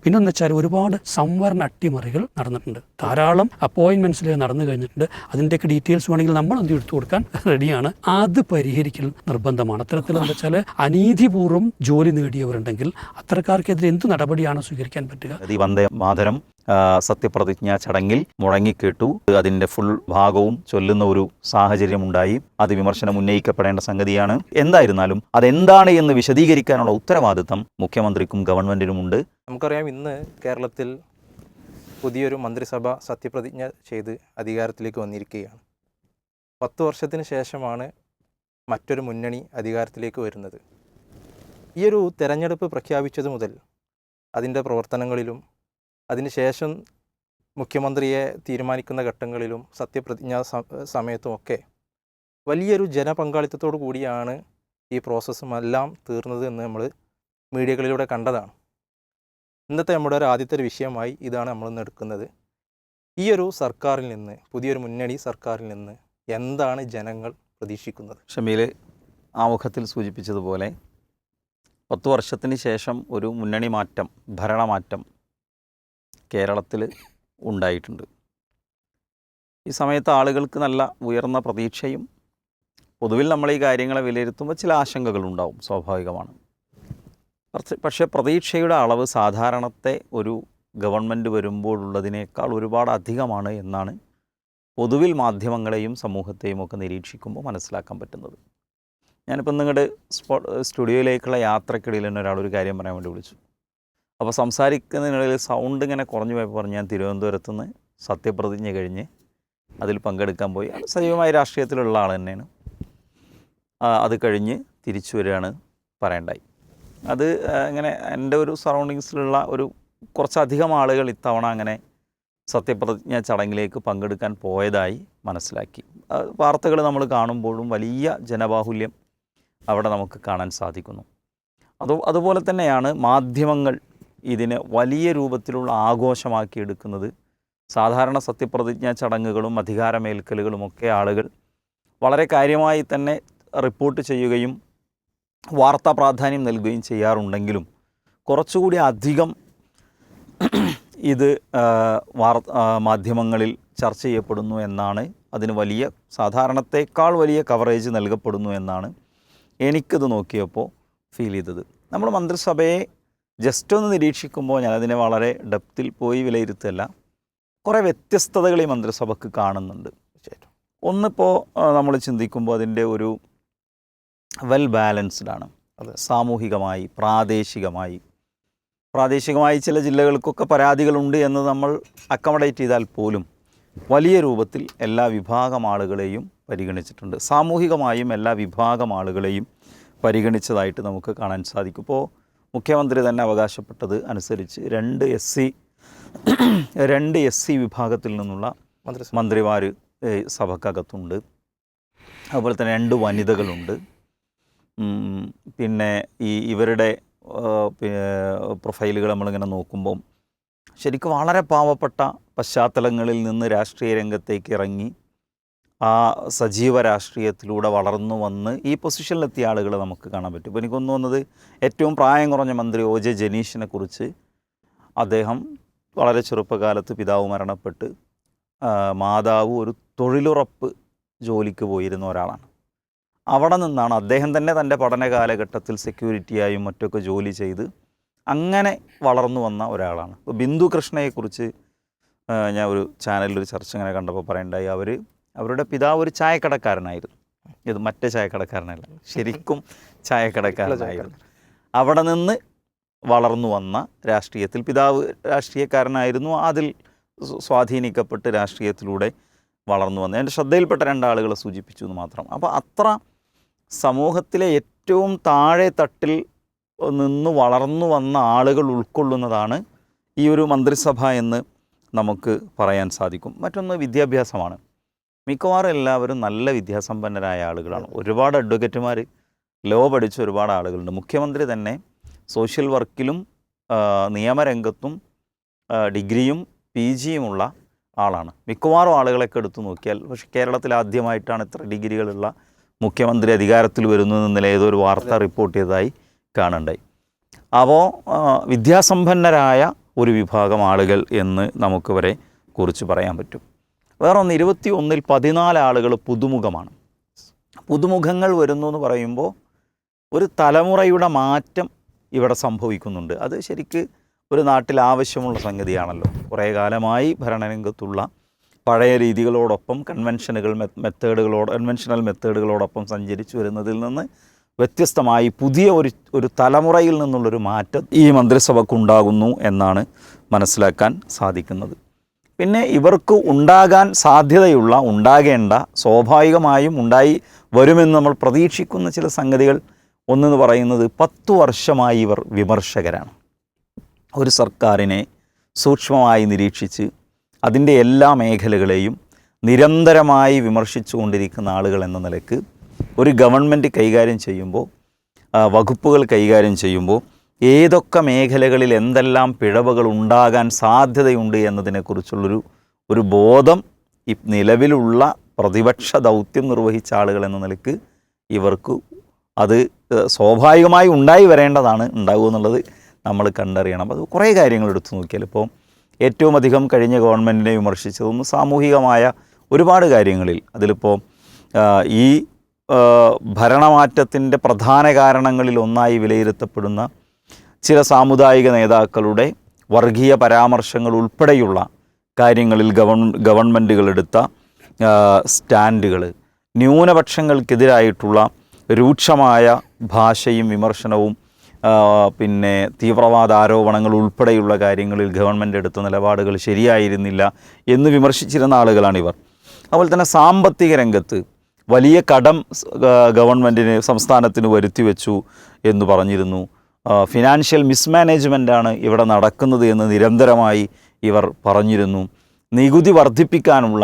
പിന്നെന്ന് വെച്ചാൽ ഒരുപാട് സംവരണ അട്ടിമറികൾ നടന്നിട്ടുണ്ട്. ധാരാളം അപ്പോയിൻമെൻറ്റ്സിൽ നടന്നു കഴിഞ്ഞിട്ടുണ്ട്. അതിൻ്റെയൊക്കെ ഡീറ്റെയിൽസ് വേണമെങ്കിൽ നമ്മൾ എന്ത് എടുത്തു കൊടുക്കാൻ റെഡിയാണ്. അത് പരിഹരിക്കൽ നിർബന്ധമാണ്. അത്തരത്തിലെന്ന് വെച്ചാൽ അനീതിപൂർവ്വം ജോലി നേടിയവരുണ്ടെങ്കിൽ അത്തരക്കാർക്കെതിരെ എന്ത് നടപടിയാണ് സ്വീകരിക്കാൻ പറ്റുക? വന്ദേ മാതരം സത്യപ്രതിജ്ഞാ ചടങ്ങിൽ മുഴങ്ങിക്കേട്ടു. അതിൻ്റെ ഫുൾ ഭാഗവും ചൊല്ലുന്ന ഒരു സാഹചര്യമുണ്ടായി. അത് വിമർശനം ഉന്നയിക്കപ്പെടേണ്ട സംഗതിയാണ്. എന്തായിരുന്നാലും അതെന്താണ് എന്ന് വിശദീകരിക്കാനുള്ള ഉത്തരവാദിത്തം മുഖ്യമന്ത്രിക്കും ഗവൺമെൻറ്റിനുമുണ്ട്. നമുക്കറിയാം, ഇന്ന് കേരളത്തിൽ പുതിയൊരു മന്ത്രിസഭ സത്യപ്രതിജ്ഞ ചെയ്ത് അധികാരത്തിലേക്ക് വന്നിരിക്കുകയാണ്. 10 വർഷത്തിന് ശേഷമാണ് മറ്റൊരു മുന്നണി അധികാരത്തിലേക്ക് വരുന്നത്. ഈ ഒരു തെരഞ്ഞെടുപ്പ് പ്രഖ്യാപിച്ചത് മുതൽ അതിൻ്റെ പ്രവർത്തനങ്ങളിലും അതിനുശേഷം മുഖ്യമന്ത്രിയെ തീരുമാനിക്കുന്ന ഘട്ടങ്ങളിലും സത്യപ്രതിജ്ഞാ സമയത്തുമൊക്കെ വലിയൊരു ജനപങ്കാളിത്തത്തോടു കൂടിയാണ് ഈ പ്രോസസ്സുമെല്ലാം തീർന്നത് എന്ന് നമ്മൾ മീഡിയകളിലൂടെ കണ്ടതാണ്. ഇന്നത്തെ നമ്മുടെ ഒരു ആദ്യത്തെ വിഷയമായി ഇതാണ് നമ്മളിന്ന് എടുക്കുന്നത്. ഈ ഒരു സർക്കാരിൽ നിന്ന്, പുതിയൊരു മുന്നണി സർക്കാരിൽ നിന്ന് എന്താണ് ജനങ്ങൾ പ്രതീക്ഷിക്കുന്നത്? ഷമീൽ ആമുഖത്തിൽ സൂചിപ്പിച്ചതുപോലെ 10 വർഷത്തിന് ശേഷം ഒരു മുന്നണി മാറ്റം, ഭരണമാറ്റം കേരളത്തിൽ ഉണ്ടായിട്ടുണ്ട്. ഈ സമയത്ത് ആളുകൾക്ക് നല്ല ഉയർന്ന പ്രതീക്ഷയും, പൊതുവിൽ നമ്മൾ ഈ കാര്യങ്ങളെ വിലയിരുത്തുമ്പോൾ ചില ആശങ്കകളുണ്ടാവും, സ്വാഭാവികമാണ്. പക്ഷേ പ്രതീക്ഷയുടെ അളവ് സാധാരണത്തെ ഒരു ഗവൺമെൻറ് വരുമ്പോഴുള്ളതിനേക്കാൾ ഒരുപാട് അധികമാണ് എന്നാണ് പൊതുവിൽ മാധ്യമങ്ങളെയും സമൂഹത്തെയും ഒക്കെ നിരീക്ഷിക്കുമ്പോൾ മനസ്സിലാക്കാൻ പറ്റുന്നത്. ഞാനിപ്പോൾ നിങ്ങളുടെ സ്റ്റുഡിയോയിലേക്കുള്ള യാത്രക്കിടയിൽ തന്നെ ഒരാളൊരു കാര്യം പറയാൻ വേണ്ടി വിളിച്ചു. അപ്പോൾ സംസാരിക്കുന്നതിനിടയിൽ സൗണ്ട് ഇങ്ങനെ കുറഞ്ഞു പോയപ്പോൾ പറഞ്ഞു, ഞാൻ തിരുവനന്തപുരത്ത് നിന്ന് സത്യപ്രതിജ്ഞ കഴിഞ്ഞ് അതിൽ പങ്കെടുക്കാൻ പോയി. സജീവമായ രാഷ്ട്രീയത്തിലുള്ള ആൾ തന്നെയാണ്. അത് കഴിഞ്ഞ് തിരിച്ചു വരികയാണ് പറയണ്ടായി. അത് ഇങ്ങനെ എൻ്റെ ഒരു സറൗണ്ടിങ്സിലുള്ള ഒരു കുറച്ചധികം ആളുകൾ ഇത്തവണ അങ്ങനെ സത്യപ്രതിജ്ഞ ചടങ്ങിലേക്ക് പങ്കെടുക്കാൻ പോയതായി മനസ്സിലാക്കി. വാർത്തകൾ നമ്മൾ കാണുമ്പോഴും വലിയ ജനബാഹുല്യം അവിടെ നമുക്ക് കാണാൻ സാധിക്കുന്നു. അതുപോലെ തന്നെയാണ് മാധ്യമങ്ങൾ ഇതിനെ വലിയ രൂപത്തിലുള്ള ആഘോഷമാക്കി എടുക്കുന്നത്. സാധാരണ സത്യപ്രതിജ്ഞാ ചടങ്ങുകളും അധികാരമേൽക്കലുകളുമൊക്കെ ആളുകൾ വളരെ കാര്യമായി തന്നെ റിപ്പോർട്ട് ചെയ്യുകയും വാർത്താ പ്രാധാന്യം നൽകുകയും ചെയ്യാറുണ്ടെങ്കിലും കുറച്ചുകൂടി അധികം ഇത് മാധ്യമങ്ങളിൽ ചർച്ച ചെയ്യപ്പെടുന്നു എന്നാണ്, അതിന് വലിയ സാധാരണത്തേക്കാൾ വലിയ കവറേജ് നൽകപ്പെടുന്നു എന്നാണ് എനിക്കത് നോക്കിയപ്പോൾ ഫീൽ ചെയ്തത്. നമ്മൾ മന്ത്രിസഭയെ ജസ്റ്റ് ഒന്ന് നിരീക്ഷിക്കുമ്പോൾ, ഞാനതിനെ വളരെ ഡെപ്തിൽ പോയി വിലയിരുത്തല്ല, കുറേ വ്യത്യസ്തതകൾ ഈ മന്ത്രിസഭയ്ക്ക് കാണുന്നുണ്ട്. ഒന്നിപ്പോൾ നമ്മൾ ചിന്തിക്കുമ്പോൾ അതിൻ്റെ ഒരു വെൽ ബാലൻസ്ഡ് ആണ്. അത് സാമൂഹികമായി, പ്രാദേശികമായി ചില ജില്ലകൾക്കൊക്കെ പരാതികളുണ്ട് എന്ന് നമ്മൾ അക്കമഡേറ്റ് ചെയ്താൽ പോലും വലിയ രൂപത്തിൽ എല്ലാ വിഭാഗം ആളുകളെയും പരിഗണിച്ചിട്ടുണ്ട്. സാമൂഹികമായും എല്ലാ വിഭാഗം ആളുകളെയും പരിഗണിച്ചതായിട്ട് നമുക്ക് കാണാൻ സാധിക്കും. ഇപ്പോൾ മുഖ്യമന്ത്രി തന്നെ അവകാശപ്പെട്ടത് അനുസരിച്ച് 2 SC വിഭാഗത്തിൽ നിന്നുള്ള മന്ത്രിമാർ സഭക്കകത്തുണ്ട്. അതുപോലെ തന്നെ 2 വനിതകളുണ്ട്. പിന്നെ ഇവരുടെ പ്രൊഫൈലുകൾ നമ്മളിങ്ങനെ നോക്കുമ്പം ശരിക്കും വളരെ പാവപ്പെട്ട പശ്ചാത്തലങ്ങളിൽ നിന്ന് രാഷ്ട്രീയ രംഗത്തേക്ക് ഇറങ്ങി ആ സജീവ രാഷ്ട്രീയത്തിലൂടെ വളർന്നു വന്ന് ഈ പൊസിഷനിലെത്തിയ ആളുകൾ നമുക്ക് കാണാൻ പറ്റും. ഇപ്പോൾ എനിക്കൊന്നു വന്നത് ഏറ്റവും പ്രായം കുറഞ്ഞ മന്ത്രി OJ ജനീഷിനെ കുറിച്ച്, അദ്ദേഹം വളരെ ചെറുപ്പകാലത്ത് പിതാവ് മരണപ്പെട്ട് മാതാവ് ഒരു തൊഴിലുറപ്പ് ജോലിക്ക് പോയിരുന്ന ഒരാളാണ്. അവിടെ നിന്നാണ് അദ്ദേഹം തന്നെ തൻ്റെ പഠന കാലഘട്ടത്തിൽ സെക്യൂരിറ്റിയായും മറ്റൊക്കെ ജോലി ചെയ്ത് അങ്ങനെ വളർന്നു വന്ന ഒരാളാണ്. ഇപ്പോൾ ബിന്ദു കൃഷ്ണയെക്കുറിച്ച് ഞാൻ ഒരു ചാനലിലൊരു ചർച്ച ഇങ്ങനെ കണ്ടപ്പോൾ പറയണ്ടായി, അവരുടെ പിതാവ് ഒരു ചായക്കടക്കാരനായിരുന്നു. ഇത് മറ്റേ ചായക്കടക്കാരനല്ല, ശരിക്കും ചായക്കടക്കാരനായിരുന്നു. അവിടെ നിന്ന് വളർന്നു വന്ന രാഷ്ട്രീയത്തിൽ, പിതാവ് രാഷ്ട്രീയക്കാരനായിരുന്നു, അതിൽ സ്വാധീനിക്കപ്പെട്ട് രാഷ്ട്രീയത്തിലൂടെ വളർന്നു വന്ന, എൻ്റെ ശ്രദ്ധയിൽപ്പെട്ട 2 ആളുകളെ സൂചിപ്പിച്ചു എന്ന് മാത്രം. അപ്പോൾ അത്ര സമൂഹത്തിലെ ഏറ്റവും താഴെ തട്ടിൽ നിന്ന് വളർന്നു വന്ന ആളുകൾ ഉൾക്കൊള്ളുന്നതാണ് ഈ ഒരു മന്ത്രിസഭ എന്ന് നമുക്ക് പറയാൻ സാധിക്കും. മറ്റൊന്ന് വിദ്യാഭ്യാസമാണ്. മിക്കവാറും എല്ലാവരും നല്ല വിദ്യാസമ്പന്നരായ ആളുകളാണ്. ഒരുപാട് അഡ്വക്കേറ്റുമാർ, ലോ പഠിച്ച ഒരുപാട് ആളുകളുണ്ട്. മുഖ്യമന്ത്രി തന്നെ സോഷ്യൽ വർക്കിലും നിയമരംഗത്തും ഡിഗ്രിയും PGയുമുള്ള ആളാണ്. മിക്കവാറും ആളുകളൊക്കെ എടുത്തു നോക്കിയാൽ. പക്ഷേ കേരളത്തിൽ ആദ്യമായിട്ടാണ് ഇത്ര ഡിഗ്രികളുള്ള മുഖ്യമന്ത്രി അധികാരത്തിൽ വരുന്നതെന്നില്ല ഏതോ ഒരു വാർത്ത റിപ്പോർട്ട് ചെയ്തതായി കാണുണ്ടായി. അപ്പോൾ വിദ്യാസമ്പന്നരായ ഒരു വിഭാഗം ആളുകൾ എന്ന് നമുക്ക് വരെ കുറിച്ച് പറയാൻ പറ്റും. വേറൊന്ന്, 21-ൽ 14 ആളുകൾ പുതുമുഖമാണ്. പുതുമുഖങ്ങൾ വരുന്നു എന്ന് പറയുമ്പോൾ ഒരു തലമുറയുടെ മാറ്റം ഇവിടെ സംഭവിക്കുന്നുണ്ട്. അത് ശരിക്ക് ഒരു നാട്ടിൽ ആവശ്യമുള്ള സംഗതിയാണല്ലോ. കുറേ കാലമായി ഭരണരംഗത്തുള്ള പഴയ രീതികളോടൊപ്പം കൺവെൻഷനൽ മെത്തേഡുകളോടൊപ്പം സഞ്ചരിച്ചു വരുന്നതിൽ നിന്ന് വ്യത്യസ്തമായി പുതിയ ഒരു തലമുറയിൽ നിന്നുള്ളൊരു മാറ്റം ഈ മന്ത്രിസഭയ്ക്കുണ്ടാകുന്നു എന്നാണ് മനസ്സിലാക്കാൻ സാധിക്കുന്നത്. പിന്നെ ഇവർക്ക് ഉണ്ടാകേണ്ട സ്വാഭാവികമായും ഉണ്ടായി വരുമെന്ന് നമ്മൾ പ്രതീക്ഷിക്കുന്ന ചില സംഗതികൾ ഒന്നെന്ന് പറയുന്നത് 10 വർഷമായി ഇവർ വിമർശകരാണ്. ഒരു സർക്കാരിനെ സൂക്ഷ്മമായി നിരീക്ഷിച്ച് അതിൻ്റെ എല്ലാ മേഖലകളെയും നിരന്തരമായി വിമർശിച്ചു കൊണ്ടിരിക്കുന്ന ആളുകൾ എന്ന നിലക്ക് ഒരു ഗവൺമെൻറ് കൈകാര്യം ചെയ്യുമ്പോൾ, വകുപ്പുകൾ കൈകാര്യം ചെയ്യുമ്പോൾ ഏതൊക്കെ മേഖലകളിൽ എന്തെല്ലാം പിഴവുകൾ ഉണ്ടാകാൻ സാധ്യതയുണ്ട് എന്നതിനെക്കുറിച്ചുള്ളൊരു ബോധം ഈ നിലവിലുള്ള പ്രതിപക്ഷ ദൗത്യം നിർവഹിച്ച ആളുകൾ എന്ന നിലക്ക് ഇവർക്ക് അത് സ്വാഭാവികമായി ഉണ്ടായി വരേണ്ടതാണ്. ഉണ്ടാകുമെന്നുള്ളത് നമ്മൾ കണ്ടറിയണം. അത് കുറേ കാര്യങ്ങൾ എടുത്തു നോക്കിയാൽ ഇപ്പോൾ ഏറ്റവും അധികം കഴിഞ്ഞ ഗവൺമെൻറ്റിനെ വിമർശിച്ചതൊന്നും സാമൂഹികമായ ഒരുപാട് കാര്യങ്ങളിൽ, അതിലിപ്പോൾ ഈ ഭരണമാറ്റത്തിൻ്റെ പ്രധാന കാരണങ്ങളിൽ ഒന്നായി വിലയിരുത്തപ്പെടുന്ന ചില സാമുദായിക നേതാക്കളുടെ വർഗീയ പരാമർശങ്ങൾ ഉൾപ്പെടെയുള്ള കാര്യങ്ങളിൽ ഗവൺമെൻറ്റുകളെടുത്ത സ്റ്റാൻഡുകൾ, ന്യൂനപക്ഷങ്ങൾക്കെതിരായിട്ടുള്ള രൂക്ഷമായ ഭാഷയും വിമർശനവും, പിന്നെ തീവ്രവാദ ആരോപണങ്ങൾ ഉൾപ്പെടെയുള്ള കാര്യങ്ങളിൽ ഗവൺമെൻറ് എടുത്ത നിലപാടുകൾ ശരിയായിരുന്നില്ല എന്ന് വിമർശിച്ചിരുന്ന ആളുകളാണിവർ. അതുപോലെ തന്നെ സാമ്പത്തിക രംഗത്ത് വലിയ കടം ഗവൺമെൻറ്റിന് സംസ്ഥാനത്തിന് വരുത്തി വെച്ചു എന്ന് പറഞ്ഞിരുന്നു. ഫിനാൻഷ്യൽ മിസ്മാനേജ്മെൻറ്റാണ് ഇവിടെ നടക്കുന്നത് എന്ന് നിരന്തരമായി ഇവർ പറഞ്ഞിരുന്നു. നികുതി വർദ്ധിപ്പിക്കാനുള്ള,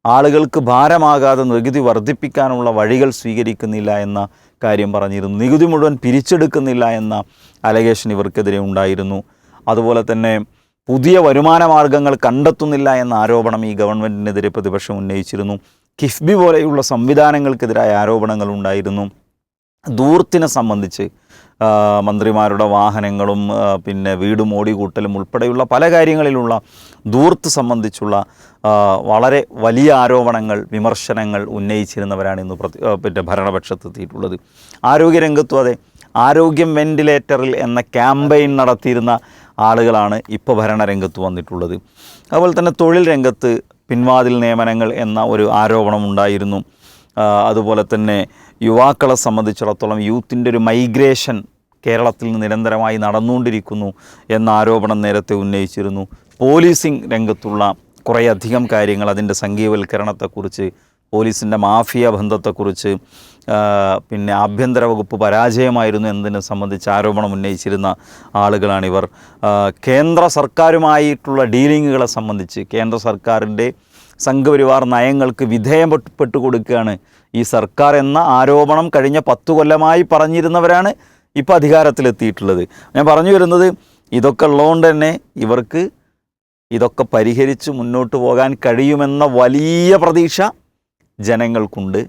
ആളുകൾക്ക് ഭാരമാകാതെ നികുതി വർദ്ധിപ്പിക്കാനുള്ള വഴികൾ സ്വീകരിക്കുന്നില്ല എന്ന കാര്യം പറഞ്ഞിരുന്നു. നികുതി മുഴുവൻ പിരിച്ചെടുക്കുന്നില്ല എന്ന അലഗേഷൻ ഇവർക്കെതിരെ ഉണ്ടായിരുന്നു. അതുപോലെ തന്നെ പുതിയ വരുമാന മാർഗങ്ങൾ കണ്ടെത്തുന്നില്ല എന്ന ആരോപണം ഈ ഗവൺമെൻറ്റിനെതിരെ പ്രതിപക്ഷം ഉന്നയിച്ചിരുന്നു. കിഫ്ബി പോലെയുള്ള സംവിധാനങ്ങൾക്കെതിരായ ആരോപണങ്ങൾ ഉണ്ടായിരുന്നു. ധൂർത്തിനെ സംബന്ധിച്ച് മന്ത്രിമാരുടെ വാഹനങ്ങളും പിന്നെ വീടും ഓടികൂട്ടലും ഉൾപ്പെടെയുള്ള പല കാര്യങ്ങളിലുള്ള ധൂർത്ത് സംബന്ധിച്ചുള്ള വളരെ വലിയ ആരോപണങ്ങൾ, വിമർശനങ്ങൾ ഉന്നയിച്ചിരുന്നവരാണ് ഇന്ന് പിന്നെ ഭരണപക്ഷത്തെത്തിയിട്ടുള്ളത്. ആരോഗ്യരംഗത്തും അതെ, ആരോഗ്യം വെന്റിലേറ്ററിൽ എന്ന ക്യാമ്പയിൻ നടത്തിയിരുന്ന ആളുകളാണ് ഇപ്പോൾ ഭരണരംഗത്ത് വന്നിട്ടുള്ളത്. അതുപോലെ തന്നെ തൊഴിൽ രംഗത്ത് പിൻവാതിൽ നിയമനങ്ങൾ എന്ന ഒരു ആരോപണം ഉണ്ടായിരുന്നു. അതുപോലെ തന്നെ യുവാക്കളെ സംബന്ധിച്ചിടത്തോളം യൂത്തിൻ്റെ ഒരു മൈഗ്രേഷൻ കേരളത്തിൽ നിന്ന് നിരന്തരമായി നടന്നുകൊണ്ടിരിക്കുന്നു എന്ന ആരോപണം നേരത്തെ ഉന്നയിച്ചിരുന്നു. പോലീസിംഗ് രംഗത്തുള്ള കുറേയധികം കാര്യങ്ങൾ, അതിൻ്റെ സംഘീയവൽക്കരണത്തെക്കുറിച്ച്, പോലീസിൻ്റെ മാഫിയ ബന്ധത്തെക്കുറിച്ച്, പിന്നെ ആഭ്യന്തര വകുപ്പ് പരാജയമായിരുന്നു എന്നതിനെ സംബന്ധിച്ച് ആരോപണം ഉന്നയിച്ചിരുന്ന ആളുകളാണിവർ. കേന്ദ്ര സർക്കാരുമായിട്ടുള്ള ഡീലിങ്ങുകളെ സംബന്ധിച്ച് കേന്ദ്ര സർക്കാരിൻ്റെ സംഘപരിവാർ നയങ്ങൾക്ക് വിധേയപ്പെട്ടു കൊടുക്കുകയാണ് ഈ സർക്കാർ എന്ന ആരോപണം കഴിഞ്ഞ 10 കൊല്ലമായി പറഞ്ഞിരുന്നവരാണ് ഇപ്പോൾ അധികാരത്തിലെത്തിയിട്ടുള്ളത്. ഞാൻ പറഞ്ഞു വരുന്നത്, ഇതൊക്കെ ഉള്ളതുകൊണ്ട് തന്നെ ഇവർക്ക് ഇതൊക്കെ പരിഹരിച്ച് മുന്നോട്ട് പോകാൻ കഴിയുമെന്ന വലിയ പ്രതീക്ഷ ജനങ്ങൾക്കുണ്ട്.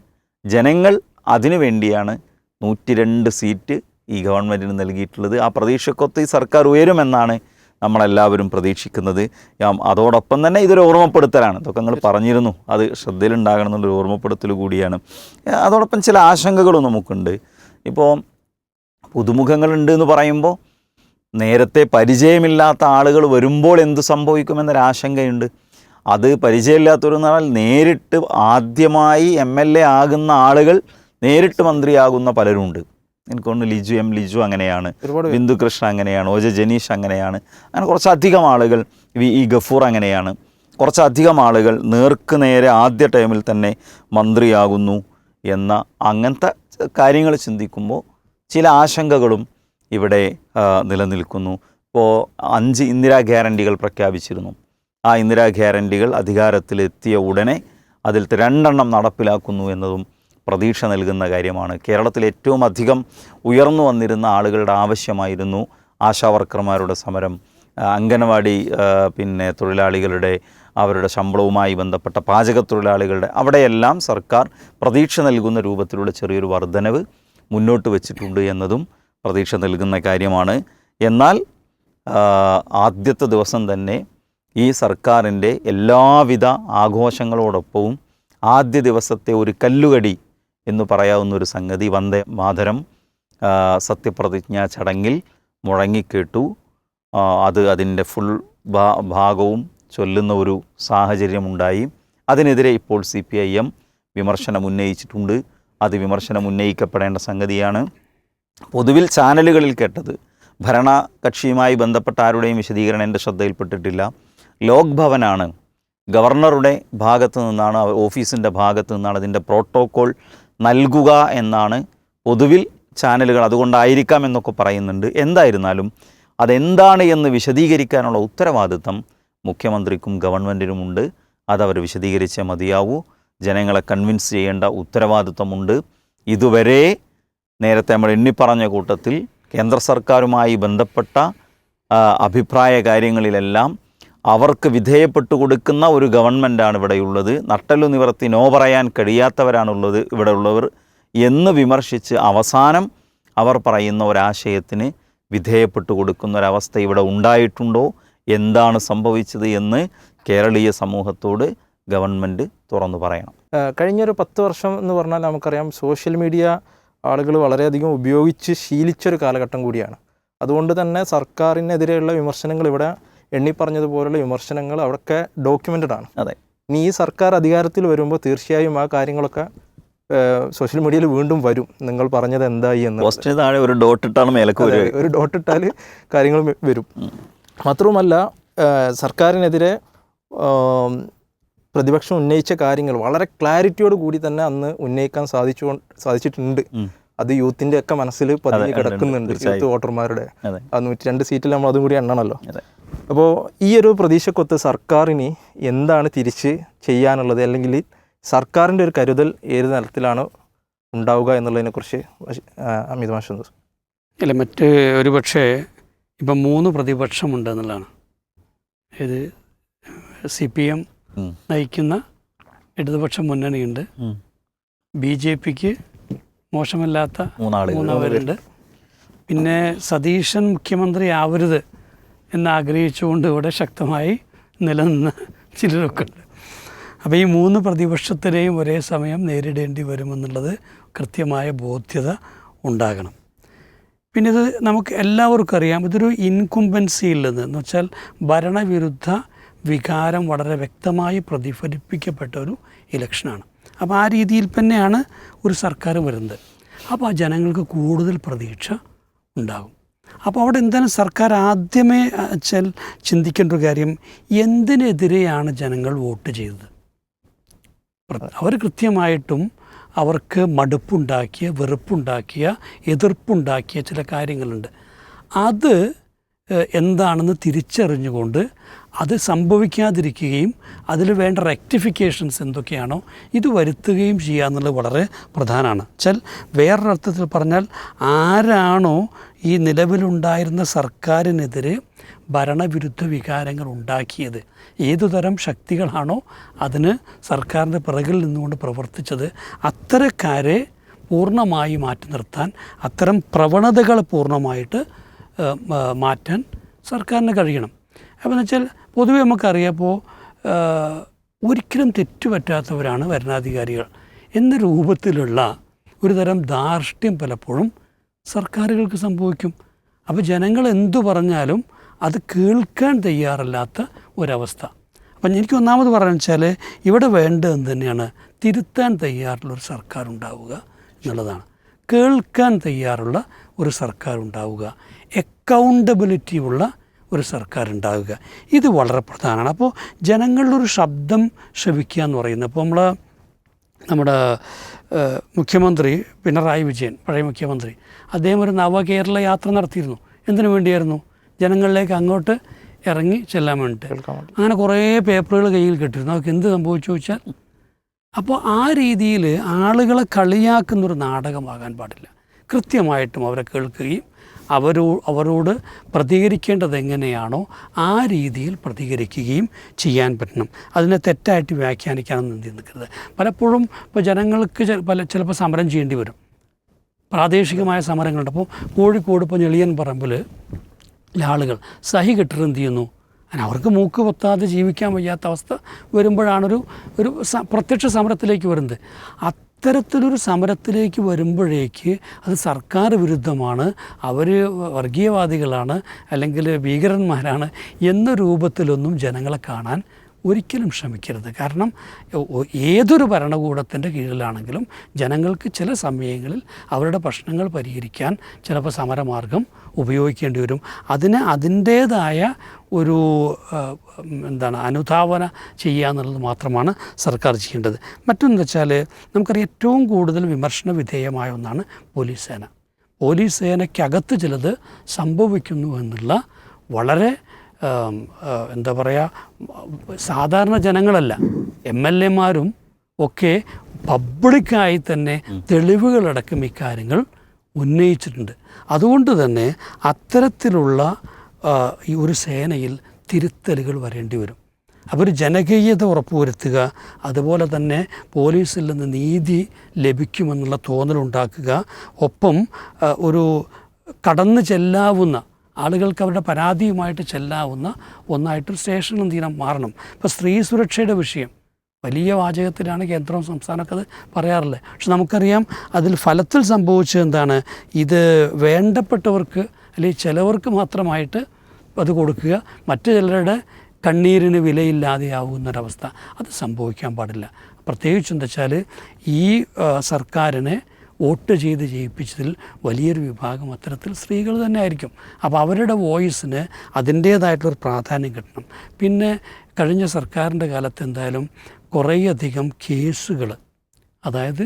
ജനങ്ങൾ അതിനു വേണ്ടിയാണ് 102 സീറ്റ് ഈ ഗവൺമെൻറ്റിന് നൽകിയിട്ടുള്ളത്. ആ പ്രതീക്ഷക്കൊത്ത് ഈ സർക്കാർ ഉയരുമെന്നാണ് നമ്മളെല്ലാവരും പ്രതീക്ഷിക്കുന്നത്. അതോടൊപ്പം തന്നെ ഇതൊരു ഓർമ്മപ്പെടുത്തലാണ്. ഇതൊക്കെ നിങ്ങൾ പറഞ്ഞിരുന്നു, അത് ശ്രദ്ധയിലുണ്ടാകണം എന്നുള്ളൊരു ഓർമ്മപ്പെടുത്തൽ കൂടിയാണ്. അതോടൊപ്പം ചില ആശങ്കകളും നമുക്കുണ്ട്. ഇപ്പോൾ പുതുമുഖങ്ങളുണ്ട് എന്ന് പറയുമ്പോൾ നേരത്തെ പരിചയമില്ലാത്ത ആളുകൾ വരുമ്പോൾ എന്ത് സംഭവിക്കുമെന്നൊരാശങ്കയുണ്ട്. അത് പരിചയമില്ലാത്തവരെന്ന് പറഞ്ഞാൽ നേരിട്ട് ആദ്യമായി MLA ആകുന്ന ആളുകൾ നേരിട്ട് മന്ത്രിയാകുന്ന പലരുമുണ്ട്. എനിക്കൊന്ന് ലിജു അങ്ങനെയാണ്, ബിന്ദു കൃഷ്ണ അങ്ങനെയാണ്, OJ ജനീഷ് അങ്ങനെയാണ്. അങ്ങനെ കുറച്ചധികം ആളുകൾ, VE ഗഫൂർ അങ്ങനെയാണ്. കുറച്ചധികം ആളുകൾ നേർക്ക് നേരെ ആദ്യ ടൈമിൽ തന്നെ മന്ത്രിയാകുന്നു എന്ന അങ്ങനത്തെ കാര്യങ്ങൾ ചിന്തിക്കുമ്പോൾ ചില ആശങ്കകളും ഇവിടെ നിലനിൽക്കുന്നു. ഇപ്പോൾ 5 ഇന്ദിരാ ഗ്യാരണ്ടികൾ പ്രഖ്യാപിച്ചിരുന്നു. ആ ഇന്ദിരാ ഗ്യാരണ്ടികൾ അധികാരത്തിലെത്തിയ ഉടനെ അതിൽ 2 നടപ്പിലാക്കുന്നു എന്നതും പ്രതീക്ഷ നൽകുന്ന കാര്യമാണ്. കേരളത്തിൽ ഏറ്റവും അധികം ഉയർന്നു വന്നിരുന്ന ആളുകളുടെ ആവശ്യമായിരുന്നു ആശാവർക്കർമാരുടെ സമരം, അംഗനവാടി പിന്നെ തൊഴിലാളികളുടെ അവരുടെ ശമ്പളവുമായി ബന്ധപ്പെട്ട പാചകത്തൊഴിലാളികളുടെ, അവിടെയെല്ലാം സർക്കാർ പ്രതീക്ഷ നൽകുന്ന രൂപത്തിലുള്ള ചെറിയൊരു വർധനവ് മുന്നോട്ട് വച്ചിട്ടുണ്ട് എന്നതും പ്രതീക്ഷ നൽകുന്ന കാര്യമാണ്. എന്നാൽ ആദ്യത്തെ ദിവസം തന്നെ ഈ സർക്കാരിൻ്റെ എല്ലാവിധ ആഘോഷങ്ങളോടൊപ്പവും ആദ്യ ദിവസത്തെ ഒരു കല്ലുകടി എന്ന് പറയാവുന്ന ഒരു സംഗതി വന്ദേ മാതരം സത്യപ്രതിജ്ഞാ ചടങ്ങിൽ മുഴങ്ങിക്കേട്ടു. അതിൻ്റെ ഫുൾ ഭാഗവും ചൊല്ലുന്ന ഒരു സാഹചര്യമുണ്ടായി. അതിനെതിരെ ഇപ്പോൾ CPIM വിമർശനം ഉന്നയിച്ചിട്ടുണ്ട്. അത് വിമർശനം ഉന്നയിക്കപ്പെടേണ്ട സംഗതിയാണ്. പൊതുവിൽ ചാനലുകളിൽ കേട്ടത്, ഭരണകക്ഷിയുമായി ബന്ധപ്പെട്ട ആരുടെയും വിശദീകരണം എൻ്റെ ശ്രദ്ധയിൽപ്പെട്ടിട്ടില്ല. ലോക് ഭവനാണ്, ഗവർണറുടെ ഭാഗത്ത് നിന്നാണ്, ഓഫീസിൻ്റെ ഭാഗത്ത് നിന്നാണ് അതിൻ്റെ പ്രോട്ടോക്കോൾ നൽകുക എന്നാണ് പൊതുവിൽ ചാനലുകൾ, അതുകൊണ്ടായിരിക്കാം എന്നൊക്കെ പറയുന്നുണ്ട്. എന്തായിരുന്നാലും അതെന്താണ് എന്ന് വിശദീകരിക്കാനുള്ള ഉത്തരവാദിത്തം മുഖ്യമന്ത്രിക്കും ഗവൺമെൻറ്റിനുമുണ്ട്. അതവർ വിശദീകരിച്ചേ മതിയാവൂ. ജനങ്ങളെ കൺവിൻസ് ചെയ്യേണ്ട ഉത്തരവാദിത്വമുണ്ട്. ഇതുവരെ നേരത്തെ നമ്മൾ എണ്ണിപ്പറഞ്ഞ കൂട്ടത്തിൽ കേന്ദ്ര സർക്കാരുമായി ബന്ധപ്പെട്ട അഭിപ്രായ കാര്യങ്ങളിലെല്ലാം അവർക്ക് വിധേയപ്പെട്ടു കൊടുക്കുന്ന ഒരു ഗവൺമെൻറ്റാണ് ഇവിടെയുള്ളത്. നട്ടലു നിവർത്തി നോ പറയാൻ കഴിയാത്തവരാണുള്ളത് ഇവിടെ ഉള്ളവർ എന്ന് വിമർശിച്ച് അവസാനം അവർ പറയുന്ന ഒരാശയത്തിന് വിധേയപ്പെട്ടു കൊടുക്കുന്ന ഒരവസ്ഥ ഇവിടെ ഉണ്ടായിട്ടുണ്ടോ, എന്താണ് സംഭവിച്ചത് എന്ന് കേരളീയ സമൂഹത്തോട് ഗവൺമെൻറ് തുറന്നു പറയണം. കഴിഞ്ഞൊരു 10 വർഷം എന്ന് പറഞ്ഞാൽ നമുക്കറിയാം, സോഷ്യൽ മീഡിയ ആളുകൾ വളരെയധികം ഉപയോഗിച്ച് ശീലിച്ചൊരു കാലഘട്ടം കൂടിയാണ്. അതുകൊണ്ട് തന്നെ സർക്കാരിനെതിരെയുള്ള വിമർശനങ്ങൾ, ഇവിടെ എണ്ണിപ്പറഞ്ഞതുപോലുള്ള വിമർശനങ്ങൾ അവിടെയൊക്കെ ഡോക്യുമെൻ്റഡ് ആണ്. അതെ, ഇനി ഈ സർക്കാർ അധികാരത്തിൽ വരുമ്പോൾ തീർച്ചയായും ആ കാര്യങ്ങളൊക്കെ സോഷ്യൽ മീഡിയയിൽ വീണ്ടും വരും. നിങ്ങൾ പറഞ്ഞത് എന്തായി എന്ന് പോസ്റ്റിന് താഴെ ഒരു ഡോട്ട് ഇട്ടാണ് മേലേക്ക് വരും. ഒരു ഡോട്ട് ഇട്ടാൽ കാര്യങ്ങൾ വരും. മാത്രവുമല്ല, സർക്കാരിനെതിരെ പ്രതിപക്ഷം ഉന്നയിച്ച കാര്യങ്ങൾ വളരെ ക്ലാരിറ്റിയോട് കൂടി തന്നെ അന്ന് ഉന്നയിക്കാൻ സാധിച്ചിട്ടുണ്ട്. അത് യൂത്തിൻ്റെ ഒക്കെ മനസ്സിൽ പതിഞ്ഞ് കിടക്കുന്നുണ്ട്. യൂത്ത് വോട്ടർമാരുടെ 102 സീറ്റിൽ നമ്മൾ അതും കൂടി എണ്ണണമല്ലോ. അപ്പോൾ ഈ ഒരു പ്രതീക്ഷക്കൊത്ത് സർക്കാരിന് എന്താണ് തിരിച്ച് ചെയ്യാനുള്ളത്, അല്ലെങ്കിൽ സർക്കാരിൻ്റെ ഒരു കരുതൽ ഏത് തലത്തിലാണ് ഉണ്ടാവുക എന്നുള്ളതിനെക്കുറിച്ച് അമിത് മാഷ് എന്ത്? അല്ല, മറ്റ് ഒരു പക്ഷേ ഇപ്പം 3 പ്രതിപക്ഷമുണ്ട് എന്നുള്ളതാണ്. ഇത് CPM നയിക്കുന്ന ഇടതുപക്ഷ മുന്നണിയുണ്ട്, BJPക്ക് മോശമല്ലാത്ത 3 പേരുണ്ട്, പിന്നെ സതീശൻ മുഖ്യമന്ത്രി ആവരുത് എന്നാഗ്രഹിച്ചുകൊണ്ട് ഇവിടെ ശക്തമായി നിലനിന്ന ചിലരൊക്കെ ഉണ്ട്. അപ്പോൾ ഈ 3 പ്രതിപക്ഷത്തിനെയും ഒരേ സമയം നേരിടേണ്ടി വരുമെന്നുള്ളത് കൃത്യമായ ബോധ്യത ഉണ്ടാകണം. പിന്നെ ഇത് നമുക്ക് എല്ലാവർക്കും അറിയാം, ഇതൊരു ഇൻകുംബൻസിയിൽ നിന്ന് എന്ന് വെച്ചാൽ ഭരണവിരുദ്ധ വികാരം വളരെ വ്യക്തമായി പ്രതിഫലിപ്പിക്കപ്പെട്ട ഒരു ഇലക്ഷനാണ്. അപ്പോൾ ആ രീതിയിൽ തന്നെയാണ് ഒരു സർക്കാർ വരുന്നത്. അപ്പോൾ ആ ജനങ്ങൾക്ക് കൂടുതൽ പ്രതീക്ഷ ഉണ്ടാകും. അപ്പോൾ അവിടെ എന്താണ് സർക്കാർ ആദ്യമേ ചിന്തിക്കേണ്ട ഒരു കാര്യം, എന്തിനെതിരെയാണ് ജനങ്ങൾ വോട്ട് ചെയ്തത്? അവർ കൃത്യമായിട്ടും അവർക്ക് മടുപ്പുണ്ടാക്കിയ, വെറുപ്പുണ്ടാക്കിയ, എതിർപ്പുണ്ടാക്കിയ ചില കാര്യങ്ങളുണ്ട്. അത് എന്താണെന്ന് തിരിച്ചറിഞ്ഞുകൊണ്ട് അത് സംഭവിക്കാതിരിക്കുകയും അതിൽ വേണ്ട റെക്ടിഫിക്കേഷൻസ് എന്തൊക്കെയാണോ ഇത് വരുത്തുകയും ചെയ്യുക എന്നുള്ളത് വളരെ പ്രധാനമാണ്. വേറൊരർത്ഥത്തിൽ പറഞ്ഞാൽ, ആരാണോ ഈ നിലവിലുണ്ടായിരുന്ന സർക്കാരിനെതിരെ ഭരണവിരുദ്ധ വികാരങ്ങൾ ഉണ്ടാക്കിയത്, ഏതുതരം ശക്തികളാണോ അതിന് സർക്കാരിൻ്റെ പിറകിൽ നിന്നുകൊണ്ട് പ്രവർത്തിച്ചത്, അത്തരക്കാരെ പൂർണ്ണമായി മാറ്റി നിർത്താൻ, അത്തരം പ്രവണതകൾ പൂർണ്ണമായിട്ട് മാറ്റാൻ സർക്കാരിന് കഴിയണം. അപ്പോൾ എന്ന് വെച്ചാൽ പൊതുവെ നമുക്കറിയാപ്പോൾ ഒരിക്കലും തെറ്റുപറ്റാത്തവരാണ് ഭരണാധികാരികൾ എന്ന രൂപത്തിലുള്ള ഒരു തരം ധാർഷ്ട്യം പലപ്പോഴും സർക്കാരുകൾക്ക് സംഭവിക്കും. അപ്പോൾ ജനങ്ങൾ എന്തു പറഞ്ഞാലും അത് കേൾക്കാൻ തയ്യാറല്ലാത്ത ഒരവസ്ഥ. അപ്പം എനിക്ക് ഒന്നാമത് പറയുന്നത് വെച്ചാൽ ഇവിടെ വേണ്ടതെന്ന് തന്നെയാണ് തിരുത്താൻ തയ്യാറുള്ളൊരു സർക്കാർ ഉണ്ടാവുക എന്നുള്ളതാണ്. കേൾക്കാൻ തയ്യാറുള്ള ഒരു സർക്കാർ ഉണ്ടാവുക, അക്കൗണ്ടബിലിറ്റി ഉള്ള ഒരു സർക്കാർ ഉണ്ടാവുക, ഇത് വളരെ പ്രധാനമാണ്. അപ്പോൾ ജനങ്ങളുടെ ഒരു ശബ്ദം ശ്രവിക്കുക എന്ന് പറയുന്നത്, ഇപ്പോൾ നമ്മുടെ മുഖ്യമന്ത്രി പിണറായി വിജയൻ, പഴയ മുഖ്യമന്ത്രി, അദ്ദേഹം ഒരു നവകേരള യാത്ര നടത്തിയിരുന്നു. എന്തിനു വേണ്ടിയായിരുന്നു? ജനങ്ങളിലേക്ക് അങ്ങോട്ട് ഇറങ്ങി ചെല്ലാൻ വേണ്ടിയിട്ട്. അങ്ങനെ കുറേ പേപ്പറുകൾ കയ്യിൽ കിട്ടിയിരുന്നു. അവർക്ക് എന്ത് സംഭവിച്ചു ചോദിച്ചാൽ, അപ്പോൾ ആ രീതിയിൽ ആളുകളെ കളിയാക്കുന്നൊരു നാടകമാകാൻ പാടില്ല. കൃത്യമായിട്ടും അവരെ കേൾക്കുകയും അവരോട് പ്രതികരിക്കേണ്ടത് എങ്ങനെയാണോ ആ രീതിയിൽ പ്രതികരിക്കുകയും ചെയ്യാൻ പറ്റണം. അതിനെ തെറ്റായിട്ട് വ്യാഖ്യാനിക്കാനൊന്നും നിൽക്കരുത്. പലപ്പോഴും ഇപ്പോൾ ജനങ്ങൾക്ക് ചിലപ്പോൾ സമരം ചെയ്യേണ്ടി വരും, പ്രാദേശികമായ സമരങ്ങളുണ്ട്. അപ്പോൾ കോഴിക്കോട് ഇപ്പോൾ ഞെളിയൻ പറമ്പിൽ ആളുകൾ സഹി കെട്ടിട്ട് എന്ത് ചെയ്യുന്നു, അങ്ങനെ അവർക്ക് മൂക്ക് പൊത്താതെ ജീവിക്കാൻ വയ്യാത്ത അവസ്ഥ വരുമ്പോഴാണൊരു പ്രത്യക്ഷ സമരത്തിലേക്ക് വരുന്നത്. അത്തരത്തിലൊരു സമരത്തിലേക്ക് വരുമ്പോഴേക്ക് അത് സർക്കാർ വിരുദ്ധമാണ്, അവർ വർഗീയവാദികളാണ്, അല്ലെങ്കിൽ ഭീകരന്മാരാണ് എന്ന രൂപത്തിലൊന്നും ജനങ്ങളെ കാണാൻ ഒരിക്കലും ശ്രമിക്കരുത്. കാരണം ഏതൊരു ഭരണകൂടത്തിൻ്റെ കീഴിലാണെങ്കിലും ജനങ്ങൾക്ക് ചില സമയങ്ങളിൽ അവരുടെ പ്രശ്നങ്ങൾ പരിഹരിക്കാൻ ചിലപ്പോൾ സമരമാർഗം ഉപയോഗിക്കേണ്ടി വരും. അതിന് അതിൻ്റേതായ ഒരു അനുധാവന ചെയ്യുക എന്നുള്ളത് മാത്രമാണ് സർക്കാർ ചെയ്യേണ്ടത്. മറ്റൊന്ന് വെച്ചാൽ നമുക്കറിയാം, ഏറ്റവും കൂടുതൽ വിമർശന വിധേയമായ ഒന്നാണ് പോലീസ് സേന. പോലീസ് സേനയ്ക്കകത്ത് ചിലത് സംഭവിക്കുന്നു എന്നുള്ള വളരെ സാധാരണ ജനങ്ങളല്ല, MLA-മാരും ഒക്കെ പബ്ലിക്കായി തന്നെ തെളിവുകളടക്കം ഇക്കാര്യങ്ങൾ ഉന്നയിച്ചിട്ടുണ്ട്. അതുകൊണ്ട് തന്നെ അത്തരത്തിലുള്ള ഈ ഒരു സേനയിൽ തിരുത്തലുകൾ വരേണ്ടി വരും. അവർ ജനകീയത ഉറപ്പുവരുത്തുക, അതുപോലെ തന്നെ പോലീസിൽ നിന്ന് നീതി ലഭിക്കുമെന്നുള്ള തോന്നലുണ്ടാക്കുക, ഒപ്പം ഒരു കടന്നു ചെല്ലാവുന്ന ആളുകൾക്ക് അവരുടെ പരാതിയുമായിട്ട് ചെല്ലാവുന്ന ഒന്നായിട്ടൊരു സ്റ്റേഷൻ എന്ത് ചെയ്യണം, മാറണം. ഇപ്പോൾ സ്ത്രീ സുരക്ഷയുടെ വിഷയം വലിയ വാചകത്തിലാണ് കേന്ദ്രവും സംസ്ഥാനമൊക്കെ അത് പറയാറുള്ളത്. പക്ഷെ നമുക്കറിയാം അതിൽ ഫലത്തിൽ സംഭവിച്ചത് എന്താണ്, ഇത് വേണ്ടപ്പെട്ടവർക്ക് അല്ലെങ്കിൽ ചിലവർക്ക് മാത്രമായിട്ട് അത് കൊടുക്കുക, മറ്റു ചിലരുടെ കണ്ണീരിന് വിലയില്ലാതെയാവുന്നൊരവസ്ഥ അത് സംഭവിക്കാൻ പാടില്ല. പ്രത്യേകിച്ച് എന്താ വെച്ചാൽ ഈ സർക്കാരിനെ വോട്ട് ചെയ്ത് ജയിപ്പിച്ചതിൽ വലിയൊരു വിഭാഗം അത്തരത്തിൽ സ്ത്രീകൾ തന്നെ ആയിരിക്കും. അപ്പോൾ അവരുടെ വോയിസിന് അതിൻ്റേതായിട്ടുള്ളൊരു പ്രാധാന്യം കിട്ടണം. പിന്നെ കഴിഞ്ഞ സർക്കാരിൻ്റെ കാലത്ത് എന്തായാലും കുറേയധികം കേസുകൾ, അതായത്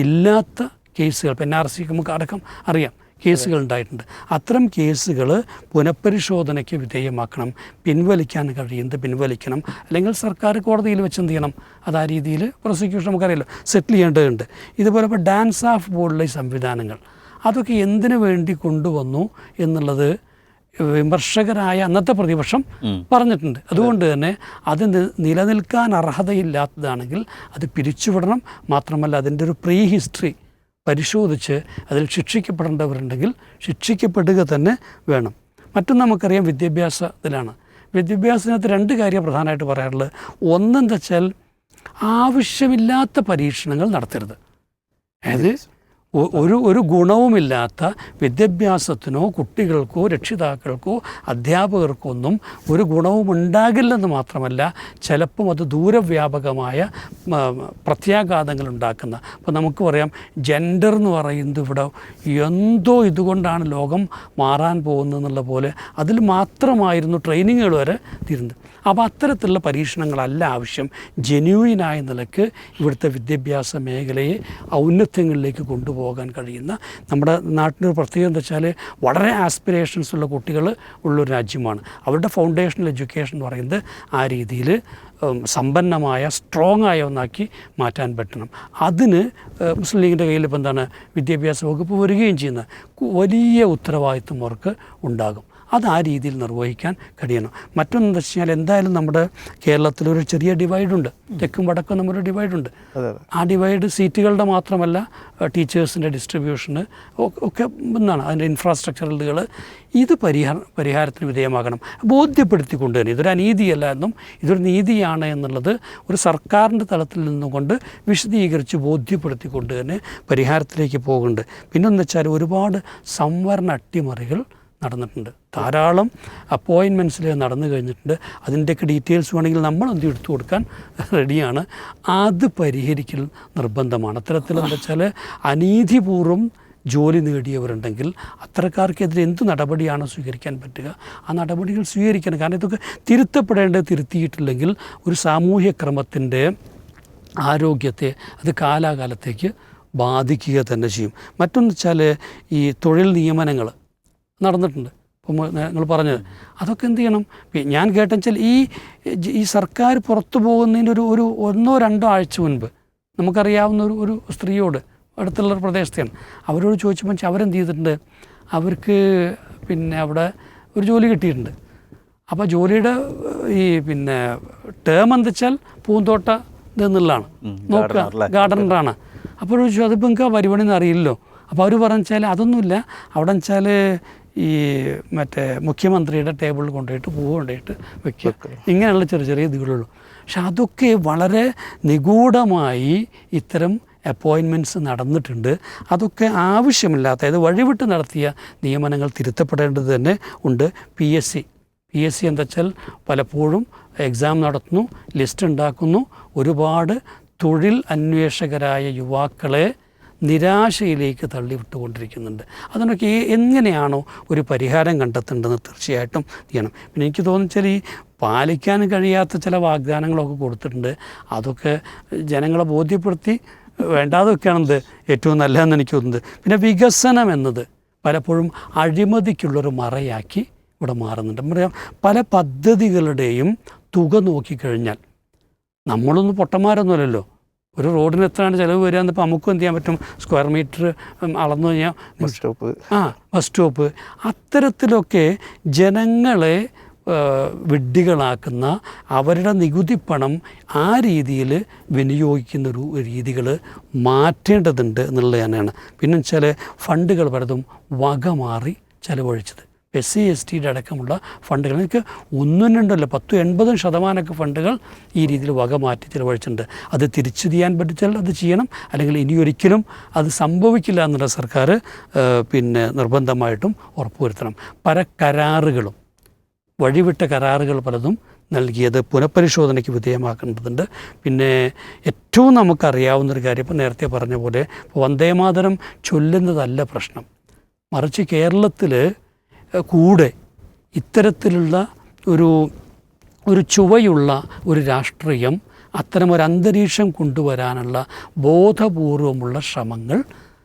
ഇല്ലാത്ത കേസുകൾ, NRC നമുക്ക് അടക്കം അറിയാം കേസുകൾ ഉണ്ടായിട്ടുണ്ട്. അത്തരം കേസുകൾ പുനഃപരിശോധനയ്ക്ക് വിധേയമാക്കണം, പിൻവലിക്കാൻ കഴിയുന്നത് പിൻവലിക്കണം, അല്ലെങ്കിൽ സർക്കാർ കോടതിയിൽ വെച്ച് എന്ത് ചെയ്യണം, അത് ആ രീതിയിൽ പ്രോസിക്യൂഷൻ നമുക്കറിയാമല്ലോ സെറ്റിൽ ചെയ്യേണ്ടതുണ്ട്. ഇതുപോലെ ഇപ്പോൾ ഡാൻസ് ഓഫ് പോലുള്ള ഈ സംവിധാനങ്ങൾ അതൊക്കെ എന്തിനു വേണ്ടി കൊണ്ടുവന്നു എന്നുള്ളത് വിമർശകരായ അന്നത്തെ പ്രതിപക്ഷം പറഞ്ഞിട്ടുണ്ട്. അതുകൊണ്ട് തന്നെ അത് നിലനിൽക്കാൻ അർഹതയില്ലാത്തതാണെങ്കിൽ അത് പിരിച്ചുവിടണം. മാത്രമല്ല അതിൻ്റെ ഒരു പ്രീ ഹിസ്റ്ററി പരിശോധിച്ച് അതിൽ ശിക്ഷിക്കപ്പെടേണ്ടവരുണ്ടെങ്കിൽ ശിക്ഷിക്കപ്പെടുക തന്നെ വേണം. മറ്റൊന്ന് നമുക്കറിയാം വിദ്യാഭ്യാസത്തിലാണ്. വിദ്യാഭ്യാസത്തിനകത്ത് രണ്ട് കാര്യം പ്രധാനമായിട്ട് പറയാറുള്ളത്. ഒന്നെന്താ വെച്ചാൽ ആവശ്യമില്ലാത്ത പരീക്ഷണങ്ങൾ നടത്തരുത്. അതായത് ഒരു ഗുണവുമില്ലാത്ത വിദ്യാഭ്യാസത്തിനോ കുട്ടികൾക്കോ രക്ഷിതാക്കൾക്കോ അധ്യാപകർക്കോ ഒന്നും ഒരു ഗുണവും ഉണ്ടാകില്ലെന്ന് മാത്രമല്ല ചിലപ്പം അത് ദൂരവ്യാപകമായ പ്രത്യാഘാതങ്ങൾ ഉണ്ടാക്കുന്ന. അപ്പോൾ നമുക്ക് പറയാം ജെൻഡർ എന്ന് പറയുന്നത് ഇവിടെ എന്തോ ഇതുകൊണ്ടാണ് ലോകം മാറാൻ പോകുന്നതെന്നുള്ള പോലെ അതിൽ മാത്രമായിരുന്നു ട്രെയിനിങ്ങുകൾ വരെ തീരുന്നത്. അപ്പോൾ അത്തരത്തിലുള്ള പരീക്ഷണങ്ങളല്ല ആവശ്യം. ജെന്യൂയിനായ നിലക്ക് ഇവിടുത്തെ വിദ്യാഭ്യാസ മേഖലയെ ഔന്നത്യങ്ങളിലേക്ക് കൊണ്ടുപോകാൻ കഴിയുന്ന നമ്മുടെ നാട്ടിനൊരു പ്രത്യേകത എന്താ വെച്ചാൽ വളരെ ആസ്പിറേഷൻസ് ഉള്ള കുട്ടികൾ ഉള്ളൊരു രാജ്യമാണ്. അവരുടെ ഫൗണ്ടേഷണൽ എഡ്യൂക്കേഷൻ എന്ന് പറയുന്നത് ആ രീതിയിൽ സമ്പന്നമായ സ്ട്രോങ് ആയ ഒന്നാക്കി മാറ്റാൻ പറ്റണം. അതിന് മുസ്ലിം ലീഗിൻ്റെ കയ്യിൽ ഇപ്പോൾ എന്താണ് വിദ്യാഭ്യാസ വകുപ്പ് വരികയും ചെയ്യുന്ന വലിയ ഉത്തരവാദിത്വം അവർക്ക് ഉണ്ടാകും. അത് ആ രീതിയിൽ നിർവഹിക്കാൻ കഴിയണം. മറ്റൊന്നെന്ന് വെച്ച് കഴിഞ്ഞാൽ എന്തായാലും നമ്മുടെ കേരളത്തിലൊരു ചെറിയ ഡിവൈഡുണ്ട്, തെക്കും വടക്കും നമ്മളൊരു ഡിവൈഡുണ്ട്. ആ ഡിവൈഡ് സീറ്റുകളുടെ മാത്രമല്ല ടീച്ചേഴ്സിൻ്റെ ഡിസ്ട്രിബ്യൂഷന് ഒക്കെ ഒന്നാണ്, അതിൻ്റെ ഇൻഫ്രാസ്ട്രക്ചറുകൾ. ഇത് പരിഹാരത്തിന് വിധേയമാകണം, ബോധ്യപ്പെടുത്തിക്കൊണ്ട് തന്നെ. ഇതൊരു അനീതിയല്ല എന്നും ഇതൊരു നീതിയാണ് എന്നുള്ളത് ഒരു സർക്കാരിൻ്റെ തലത്തിൽ നിന്നുകൊണ്ട് വിശദീകരിച്ച് ബോധ്യപ്പെടുത്തിക്കൊണ്ട് തന്നെ പരിഹാരത്തിലേക്ക് പോകുന്നുണ്ട്. പിന്നെന്ന് വെച്ചാൽ ഒരുപാട് സംവരണ അട്ടിമറികൾ നടന്നിട്ടുണ്ട്. ധാരാളം അപ്പോയിൻമെൻറ്റ്സിൽ നടന്നു കഴിഞ്ഞിട്ടുണ്ട്. അതിൻ്റെയൊക്കെ ഡീറ്റെയിൽസ് വേണമെങ്കിൽ നമ്മൾ എന്ത് എടുത്തു കൊടുക്കാൻ റെഡിയാണ്. അത് പരിഹരിക്കൽ നിർബന്ധമാണ്. അത്തരത്തിലെന്ന് വെച്ചാൽ അനീതിപൂർവ്വം ജോലി നേടിയവരുണ്ടെങ്കിൽ അത്തരക്കാർക്കെതിരെ എന്ത് നടപടിയാണോ സ്വീകരിക്കാൻ പറ്റുക ആ നടപടികൾ സ്വീകരിക്കണം. കാരണം ഇതൊക്കെ തിരുത്തപ്പെടേണ്ടത് തിരുത്തിയിട്ടില്ലെങ്കിൽ ഒരു സാമൂഹ്യ ക്രമത്തിൻ്റെ ആരോഗ്യത്തെ അത് കാലാകാലത്തേക്ക് ബാധിക്കുക തന്നെ ചെയ്യും. മറ്റൊന്ന് വെച്ചാൽ ഈ തൊഴിൽ നിയമനങ്ങൾ നടന്നിട്ടുണ്ട്. ഇപ്പോൾ നിങ്ങൾ പറഞ്ഞത് അതൊക്കെ എന്ത് ചെയ്യണം. ഞാൻ കേട്ടെന്ന് ഈ സർക്കാർ പുറത്തു പോകുന്നതിന് ഒരു 1-2 ആഴ്ച മുൻപ് നമുക്കറിയാവുന്ന ഒരു സ്ത്രീയോട് അടുത്തുള്ളൊരു പ്രദേശത്തെയാണ്, അവരോട് ചോദിച്ചപ്പോൾ അവരെന്ത് ചെയ്തിട്ടുണ്ട്, അവർക്ക് അവിടെ ഒരു ജോലി കിട്ടിയിട്ടുണ്ട്. അപ്പോൾ ജോലിയുടെ ഈ ടേം എന്താ വെച്ചാൽ പൂന്തോട്ട ഇതെന്നുള്ളതാണ്, നോക്കുക ഗാർഡനറാണ്. അപ്പോൾ ചോദിച്ചു അതിപ്പോൾ നിങ്ങൾക്ക് ആ പരിപാടിയൊന്നും അറിയില്ലല്ലോ. അപ്പോൾ അവർ പറഞ്ഞാൽ അതൊന്നുമില്ല, അവിടെ വെച്ചാൽ ഈ മറ്റേ മുഖ്യമന്ത്രിയുടെ ടേബിളിൽ കൊണ്ടുപോയിട്ട് പൂവ് കൊണ്ടുപോയിട്ട് വെക്കുക, ഇങ്ങനെയുള്ള ചെറിയ ചെറിയ ഇതുകളുള്ളൂ. പക്ഷെ അതൊക്കെ വളരെ നിഗൂഢമായി ഇത്തരം അപ്പോയിൻമെൻറ്റ്സ് നടന്നിട്ടുണ്ട്. അതൊക്കെ ആവശ്യമില്ലാത്ത, അതായത് വഴിവിട്ട് നടത്തിയ നിയമനങ്ങൾ തിരുത്തപ്പെടേണ്ടത് തന്നെ ഉണ്ട്. പി എസ് സി എന്താ വെച്ചാൽ പലപ്പോഴും എക്സാം നടത്തുന്നു, ലിസ്റ്റ് ഉണ്ടാക്കുന്നു, ഒരുപാട് തൊഴിൽ അന്വേഷകരായ യുവാക്കളെ നിരാശയിലേക്ക് തള്ളിവിട്ടുകൊണ്ടിരിക്കുന്നുണ്ട്. അതിനൊക്കെ എങ്ങനെയാണോ ഒരു പരിഹാരം കണ്ടെത്തേണ്ടതെന്ന് തീർച്ചയായിട്ടും ചെയ്യണം. പിന്നെ എനിക്ക് തോന്നിച്ചാൽ ഈ പാലിക്കാൻ കഴിയാത്ത ചില വാഗ്ദാനങ്ങളൊക്കെ കൊടുത്തിട്ടുണ്ട്. അതൊക്കെ ജനങ്ങളെ ബോധ്യപ്പെടുത്തി വേണ്ടാതൊക്കെയാണെന്ത് ഏറ്റവും നല്ലതെന്ന് എനിക്ക് തോന്നുന്നത്. പിന്നെ വികസനം എന്നത് പലപ്പോഴും അഴിമതിക്കുള്ളൊരു മറയാക്കി ഇവിടെ മാറുന്നുണ്ട്. പറയാം, പല പദ്ധതികളുടെയും തുക നോക്കിക്കഴിഞ്ഞാൽ നമ്മളൊന്നും പൊട്ടന്മാരൊന്നുമല്ലല്ലോ. ഒരു റോഡിന് എത്രയാണ് ചിലവ് വരിക എന്നിപ്പോൾ നമുക്കും എന്ത് ചെയ്യാൻ പറ്റും? സ്ക്വയർ മീറ്റർ അളന്നു കഴിഞ്ഞാൽ ബസ് സ്റ്റോപ്പ് അത്തരത്തിലൊക്കെ ജനങ്ങളെ വിഡ്ഢികളാക്കുന്ന, അവരുടെ നികുതി പണം ആ രീതിയിൽ വിനിയോഗിക്കുന്ന ഒരു രീതികൾ മാറ്റേണ്ടതുണ്ട് എന്നുള്ളത് തന്നെയാണ്. പിന്നെ വെച്ചാൽ ഫണ്ടുകൾ പലതും വകമാറി ചെലവഴിച്ചത്, SC/ST അടക്കമുള്ള ഫണ്ടുകൾ, എനിക്ക് 1-2 10-80% ഫണ്ടുകൾ ഈ രീതിയിൽ വക മാറ്റി ചിലവഴിച്ചിട്ടുണ്ട്. അത് തിരിച്ചു ചെയ്യാൻ പറ്റിച്ചാൽ അത് ചെയ്യണം, അല്ലെങ്കിൽ ഇനിയൊരിക്കലും അത് സംഭവിക്കില്ല എന്നുള്ള സർക്കാർ പിന്നെ നിർബന്ധമായിട്ടും ഉറപ്പുവരുത്തണം. പല കരാറുകളും, വഴിവിട്ട കരാറുകൾ പലതും നൽകിയത് പുനഃപരിശോധനയ്ക്ക് വിധേയമാക്കേണ്ടതുണ്ട്. പിന്നെ ഏറ്റവും നമുക്കറിയാവുന്നൊരു കാര്യം, ഇപ്പോൾ നേരത്തെ പറഞ്ഞ പോലെ വന്ദേമാതരം ചൊല്ലുന്നതല്ല പ്രശ്നം, മറിച്ച് കേരളത്തിൽ കൂടെ ഇത്തരത്തിലുള്ള ഒരു ചുവയുള്ള ഒരു രാഷ്ട്രീയം, അത്തരമൊരു അന്തരീക്ഷം കൊണ്ടുവരാനുള്ള ബോധപൂർവമുള്ള ശ്രമങ്ങൾ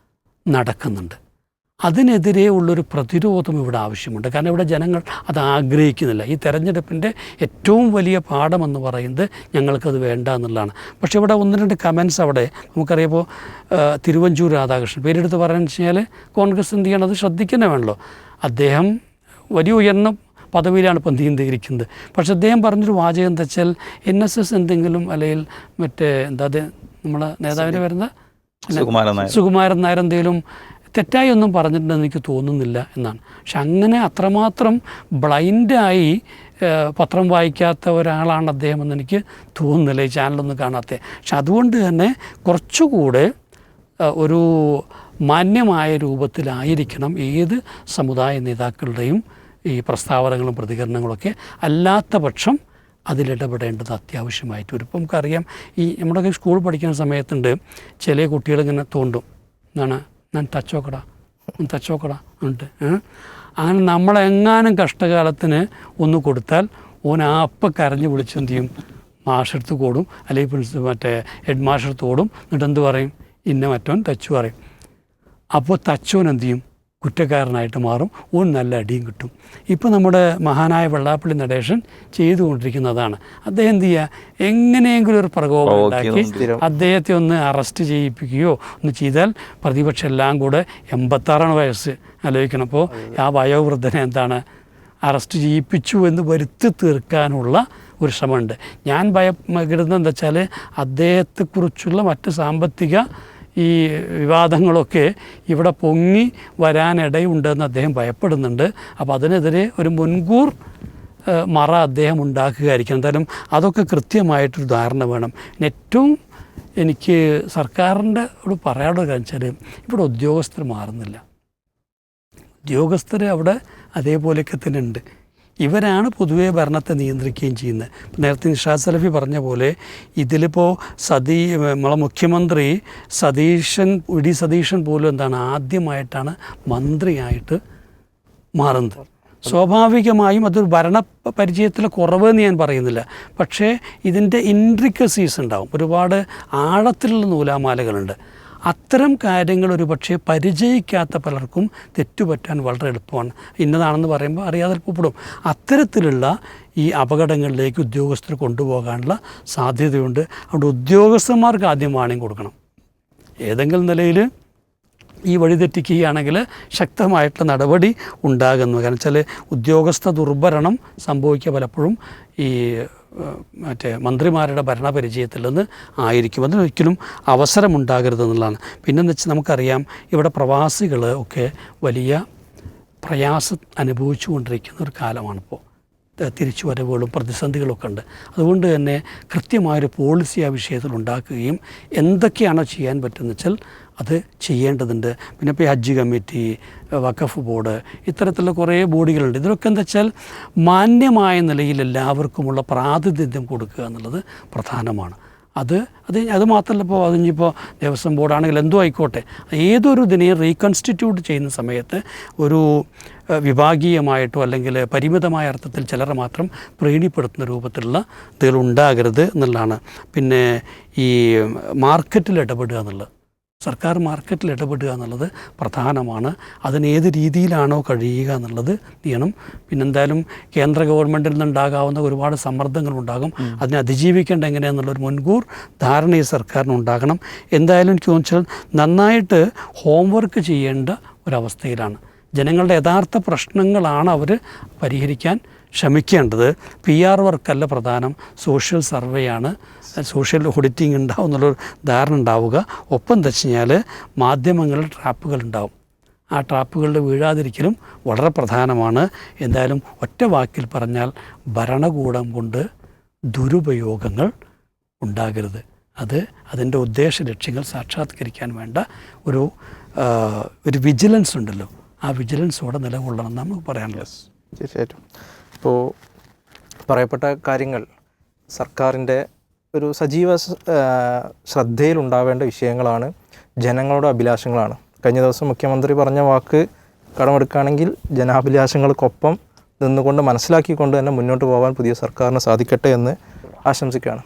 നടക്കുന്നുണ്ട്. അതിനെതിരെ ഉള്ളൊരു പ്രതിരോധം ഇവിടെ ആവശ്യമുണ്ട്. കാരണം ഇവിടെ ജനങ്ങൾ അത് ആഗ്രഹിക്കുന്നില്ല. ഈ തെരഞ്ഞെടുപ്പിൻ്റെ ഏറ്റവും വലിയ പാഠമെന്ന് പറയുന്നത് ഞങ്ങൾക്കത് വേണ്ട എന്നുള്ളതാണ്. പക്ഷേ ഇവിടെ 1-2 കമൻസ് അവിടെ നമുക്കറിയാപ്പോൾ തിരുവഞ്ചൂർ രാധാകൃഷ്ണൻ പേരെടുത്ത് പറയാന്ന് വെച്ച് കഴിഞ്ഞാൽ കോൺഗ്രസ് എന്ത് ചെയ്യണം, അത് ശ്രദ്ധിക്കുന്നേ വേണമല്ലോ. അദ്ദേഹം വലിയ ഉയർന്ന പദവിയിലാണ് ഇപ്പം നീന്തിയിരിക്കുന്നത്. പക്ഷെ അദ്ദേഹം പറഞ്ഞൊരു വാചകം എന്താ വെച്ചാൽ NSS എന്തെങ്കിലും അല്ലെങ്കിൽ മറ്റേ നമ്മളെ നേതാവിൻ്റെ വരുന്ന സുകുമാരൻ നായർ എന്തെങ്കിലും തെറ്റായി ഒന്നും പറഞ്ഞിട്ടുണ്ടെന്ന് എനിക്ക് തോന്നുന്നില്ല എന്നാണ്. പക്ഷെ അങ്ങനെ അത്രമാത്രം ബ്ലൈൻഡായി പത്രം വായിക്കാത്ത ഒരാളാണ് അദ്ദേഹം എന്ന് എനിക്ക് തോന്നുന്നില്ല, ഈ ചാനലൊന്നും കാണാത്ത. പക്ഷെ അതുകൊണ്ട് തന്നെ കുറച്ചുകൂടെ ഒരു മാന്യമായ രൂപത്തിലായിരിക്കണം ഏത് സമുദായ നേതാക്കളുടെയും ഈ പ്രസ്താവനകളും പ്രതികരണങ്ങളൊക്കെ. അല്ലാത്ത പക്ഷം അതിലിടപെടേണ്ടത് അത്യാവശ്യമായിട്ട് വരും. ഇപ്പം നമുക്കറിയാം, ഈ നമ്മുടെയൊക്കെ സ്കൂൾ പഠിക്കുന്ന സമയത്തുണ്ട് ചില കുട്ടികളിങ്ങനെ തോണ്ടും, എന്താണ് ഞാൻ തച്ചോക്കടാ ഉണ്ട്. അങ്ങനെ നമ്മളെങ്ങാനും കഷ്ടകാലത്തിന് ഒന്ന് കൊടുത്താൽ ഓനപ്പം കരഞ്ഞ് വിളിച്ചെന്ത് ചെയ്യും, മാഷെടുത്ത് കൂടും, അല്ലെങ്കിൽ മറ്റേ ഹെഡ് മാഷെടുത്ത് ഓടും. എന്നിട്ട് എന്ത് പറയും, ഇന്ന മറ്റവൻ തച്ചു പറയും. അപ്പോൾ തച്ചോൻ എന്ത് ചെയ്യും, കുറ്റക്കാരനായിട്ട് മാറും, ഓൻ നല്ല അടിയും കിട്ടും. ഇപ്പോൾ നമ്മുടെ മഹാനായ വെള്ളാപ്പള്ളി നടേശൻ ചെയ്തുകൊണ്ടിരിക്കുന്നതാണ്. അദ്ദേഹം എന്ത് ചെയ്യുക, എങ്ങനെയെങ്കിലും ഒരു പ്രകോപനം ഉണ്ടാക്കി അദ്ദേഹത്തെ ഒന്ന് അറസ്റ്റ് ചെയ്യിപ്പിക്കുകയോ ഒന്ന് ചെയ്താൽ പ്രതിപക്ഷം എല്ലാം കൂടെ 86 വയസ്സ് ആലോചിക്കണം. അപ്പോൾ ആ വയോവൃദ്ധനെ എന്താണ് അറസ്റ്റ് ചെയ്യിപ്പിച്ചു എന്ന് വരുത്തി തീർക്കാനുള്ള ഒരു ശ്രമമുണ്ട്. ഞാൻ ഭയപ്പെടുന്നത് എന്താ വെച്ചാൽ അദ്ദേഹത്തെക്കുറിച്ചുള്ള മറ്റ് സാമ്പത്തിക ഈ വിവാദങ്ങളൊക്കെ ഇവിടെ പൊങ്ങി വരാനിടയുണ്ടെന്ന് അദ്ദേഹം ഭയപ്പെടുന്നുണ്ട്. അപ്പോൾ അതിനെതിരെ ഒരു മുൻകൂർ മറ അദ്ദേഹം ഉണ്ടാക്കുകയായിരിക്കും. എന്തായാലും അതൊക്കെ കൃത്യമായിട്ടൊരു ധാരണ വേണം. ഏറ്റവും എനിക്ക് സർക്കാരിൻ്റെ പറയാനുള്ള കാര്യം വെച്ചാൽ ഇവിടെ ഉദ്യോഗസ്ഥർ മാറുന്നില്ല. ഉദ്യോഗസ്ഥർ അവിടെ അതേപോലെയൊക്കെ തന്നെ ഉണ്ട്. ഇവരാണ് പൊതുവെ ഭരണത്തെ നിയന്ത്രിക്കുകയും ചെയ്യുന്നത്. നേരത്തെ നിഷാദ് സലഫി പറഞ്ഞ പോലെ ഇതിലിപ്പോൾ നമ്മളെ മുഖ്യമന്ത്രി സതീശൻ പോലും എന്താണ് ആദ്യമായിട്ടാണ് മന്ത്രിയായിട്ട് മാറുന്നത്. സ്വാഭാവികമായും അതൊരു ഭരണ പരിചയത്തിലെ കുറവെന്ന് ഞാൻ പറയുന്നില്ല. പക്ഷേ ഇതിൻ്റെ ഇൻട്രിക്കസീസ് ഉണ്ടാവും, ഒരുപാട് ആഴത്തിലുള്ള നൂലാമാലകളുണ്ട്. അത്തരം കാര്യങ്ങൾ ഒരു പക്ഷേ പരിചയിക്കാത്ത പലർക്കും തെറ്റുപറ്റാൻ വളരെ എളുപ്പമാണ്. ഇന്നതാണെന്ന് പറയുമ്പോൾ അറിയാതെ എളുപ്പപ്പെടും. അത്തരത്തിലുള്ള ഈ അപകടങ്ങളിലേക്ക് ഉദ്യോഗസ്ഥർ കൊണ്ടുപോകാനുള്ള സാധ്യതയുണ്ട്. അതുകൊണ്ട് ഉദ്യോഗസ്ഥന്മാർക്ക് ആദ്യം വാണിംഗ് കൊടുക്കണം. ഏതെങ്കിലും നിലയിൽ ഈ വഴിതെറ്റിക്കുകയാണെങ്കിൽ ശക്തമായിട്ടുള്ള നടപടി ഉണ്ടാകുന്നു. കാരണം വെച്ചാൽ ഉദ്യോഗസ്ഥ ദുർഭരണം സംഭവിക്കുക പലപ്പോഴും ഈ മറ്റേ മന്ത്രിമാരുടെ ഭരണപരിചയത്തിൽ നിന്ന് ആയിരിക്കും. അതിനൊരിക്കലും അവസരമുണ്ടാകരുതെന്നുള്ളതാണ്. പിന്നെന്ന് വെച്ചാൽ നമുക്കറിയാം ഇവിടെ പ്രവാസികൾ ഒക്കെ വലിയ പ്രയാസം അനുഭവിച്ചു കൊണ്ടിരിക്കുന്ന ഒരു കാലമാണിപ്പോൾ. തിരിച്ചുവരവുകളും പ്രതിസന്ധികളൊക്കെ ഉണ്ട്. അതുകൊണ്ട് തന്നെ കൃത്യമായൊരു പോളിസി ആ വിഷയത്തിൽ ഉണ്ടാക്കുകയും എന്തൊക്കെയാണോ ചെയ്യാൻ പറ്റുന്നത് വെച്ചാൽ അത് ചെയ്യേണ്ടതുണ്ട്. പിന്നെ ഇപ്പോൾ ഹജ്ജ് കമ്മിറ്റി, വഖഫ് ബോർഡ്, ഇത്തരത്തിലുള്ള കുറേ ബോഡികളുണ്ട്. ഇതിലൊക്കെ എന്താ വെച്ചാൽ മാന്യമായ നിലയിൽ എല്ലാവർക്കുമുള്ള പ്രാതിനിധ്യം കൊടുക്കുക എന്നുള്ളത് പ്രധാനമാണ്. അത് മാത്രമല്ല, ഇപ്പോൾ അതിനിപ്പോൾ ദേവസ്വം ബോർഡാണെങ്കിൽ എന്തോ ആയിക്കോട്ടെ, ഏതൊരു ഇതിനെയും റീകൺസ്റ്റിറ്റ്യൂട്ട് ചെയ്യുന്ന സമയത്ത് ഒരു വിഭാഗീയമായിട്ടോ അല്ലെങ്കിൽ പരിമിതമായ അർത്ഥത്തിൽ ചിലരെ മാത്രം പ്രീണിപ്പെടുത്തുന്ന രൂപത്തിലുള്ള ഇതുകൾ ഉണ്ടാകരുത് എന്നുള്ളതാണ്. പിന്നെ ഈ മാർക്കറ്റിൽ ഇടപെടുക എന്നുള്ളത്, സർക്കാർ മാർക്കറ്റിൽ ഇടപെടുക എന്നുള്ളത് പ്രധാനമാണ്. അതിന് ഏത് രീതിയിലാണോ കഴിയുക എന്നുള്ളത് ചെയ്യണം. പിന്നെന്തായാലും കേന്ദ്ര ഗവൺമെൻറ്റിൽ നിന്നുണ്ടാകാവുന്ന ഒരുപാട് സമ്മർദ്ദങ്ങളുണ്ടാകും. അതിനെ അതിജീവിക്കേണ്ട എങ്ങനെയാണെന്നുള്ളൊരു മുൻകൂർ ധാരണ ഈ സർക്കാരിനുണ്ടാകണം. എന്തായാലും എനിക്ക് തോന്നിച്ചാൽ നന്നായിട്ട് ഹോംവർക്ക് ചെയ്യേണ്ട ഒരവസ്ഥയിലാണ്. ജനങ്ങളുടെ യഥാർത്ഥ പ്രശ്നങ്ങളാണ് അവർ പരിഹരിക്കാൻ ശ്രമിക്കേണ്ടത്. PR വർക്കല്ല പ്രധാനം, സോഷ്യൽ സർവേയാണ്, സോഷ്യൽ ഓഡിറ്റിംഗ് ഉണ്ടാവും എന്നുള്ളൊരു ധാരണ ഉണ്ടാവുക. ഒപ്പം എന്താ വെച്ച് കഴിഞ്ഞാൽ മാധ്യമങ്ങളിൽ ട്രാപ്പുകൾ ഉണ്ടാവും. ആ ട്രാപ്പുകളിൽ വീഴാതിരിക്കലും വളരെ പ്രധാനമാണ്. എന്തായാലും ഒറ്റ വാക്കിൽ പറഞ്ഞാൽ ഭരണകൂടം കൊണ്ട് ദുരുപയോഗങ്ങൾ ഉണ്ടാകരുത്. അതിൻ്റെ ഉദ്ദേശ ലക്ഷ്യങ്ങൾ സാക്ഷാത്കരിക്കാൻ വേണ്ട ഒരു വിജിലൻസ് ഉണ്ടല്ലോ, ആ വിജിലൻസോടെ നിലകൊള്ളണം എന്നാണ് നമുക്ക് പറയാനുള്ളത്. തീർച്ചയായിട്ടും. ഇപ്പോൾ പറയപ്പെട്ട കാര്യങ്ങൾ സർക്കാരിൻ്റെ ഒരു സജീവ ശ്രദ്ധയിലുണ്ടാവേണ്ട വിഷയങ്ങളാണ്, ജനങ്ങളുടെ അഭിലാഷങ്ങളാണ്. കഴിഞ്ഞ ദിവസം മുഖ്യമന്ത്രി പറഞ്ഞ വാക്ക് കടമെടുക്കുകയാണെങ്കിൽ ജനാഭിലാഷങ്ങൾക്കൊപ്പം നിന്നുകൊണ്ട് മനസ്സിലാക്കിക്കൊണ്ട് തന്നെ മുന്നോട്ട് പോകാൻ പുതിയ സർക്കാരിന് സാധിക്കട്ടെ എന്ന് ആശംസിക്കുകയാണ്.